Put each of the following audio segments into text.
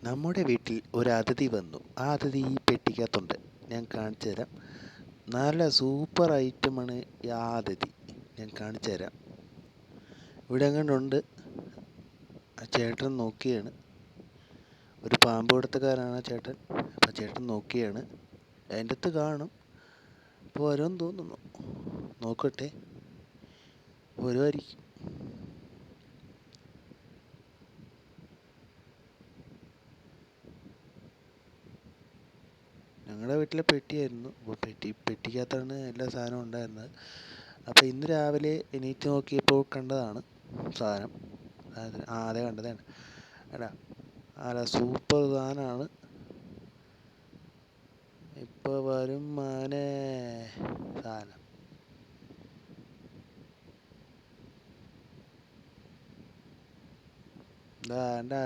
നമ്മുടെ വീട്ടിൽ ഒരു അതിഥി വന്നു. ആ അതിഥി ഈ പെട്ടിക്കകത്തുണ്ട്. ഞാൻ കാണിച്ചു തരാം. നല്ല സൂപ്പർ ഐറ്റമാണ് ഈ ആ അതിഥി. ഞാൻ കാണിച്ചു തരാം. ഇവിടെ എങ്ങാണ്ടുണ്ട്. ആ ചേട്ടൻ നോക്കിയാണ്. ഒരു പാമ്പ് പിടുത്തക്കാരനാണ് ആ ചേട്ടൻ. അപ്പം ചേട്ടൻ നോക്കിയാണ്. അതിൻ്റെ അകത്ത് കാണും. ഇപ്പോൾ വരുമെന്ന് തോന്നുന്നു. നോക്കട്ടെ, വരുമായിരിക്കും. ഞങ്ങളുടെ വീട്ടിലെ പെട്ടിയായിരുന്നു. അപ്പോൾ പെട്ടിക്കകത്താണ് എല്ലാ സാധനവും ഉണ്ടായിരുന്നത്. അപ്പോൾ ഇന്ന് രാവിലെ എണീറ്റ് നോക്കിയപ്പോൾ കണ്ടതാണ് സാധനം. അതെ കണ്ടതാണ്. എടാ അല്ല, സൂപ്പർ സാധനമാണ്. ഇപ്പോൾ വരും മാനേ സാധനം. എന്താ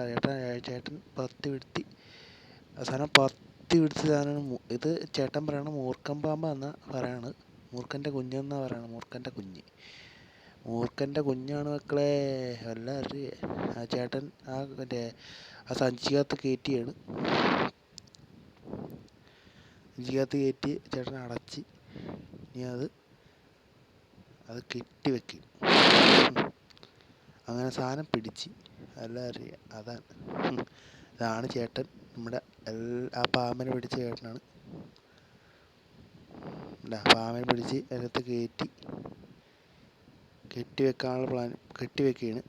ചേട്ടൻ പത്തി വിടുത്തി സാധനം പിടിച്ച സാധനമാണ് ഇത്. ചേട്ടൻ പറയണ മൂർഖൻ പാമ്പാന്നാ പറയണത്. മൂർഖൻ്റെ കുഞ്ഞെന്നാ പറയണത്. മൂർഖൻ്റെ കുഞ്ഞാണ് മക്കളെ. വല്ല അറിയേ. ആ ചേട്ടൻ മറ്റേ ആ സഞ്ചിക്കകത്ത് കയറ്റിയാണ്. സഞ്ചിക്കകത്ത് കയറ്റി ചേട്ടൻ അടച്ച് ഇനി അത് കെട്ടി വെക്കും. അങ്ങനെ സാധനം പിടിച്ച് എല്ലാം അറിയാം. ഇതാണ് ചേട്ടൻ. നമ്മുടെ ആ പാമ്പിനെ പിടിച്ച ചേട്ടനാണ്. പാമ്പിനെ പിടിച്ച് അതിനകത്ത് കെട്ടി വെക്കാനുള്ള പ്ലാൻ. കെട്ടി വെക്കുകയാണ്.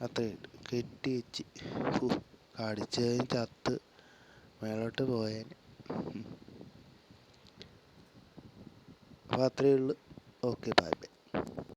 അത്രയും കെട്ടി വെച്ച് കടിച്ച് ചത്ത് മേലോട്ട് പോയാൻ. അപ്പോൾ അത്രയേ ഉള്ളൂ. Okay, bye bye.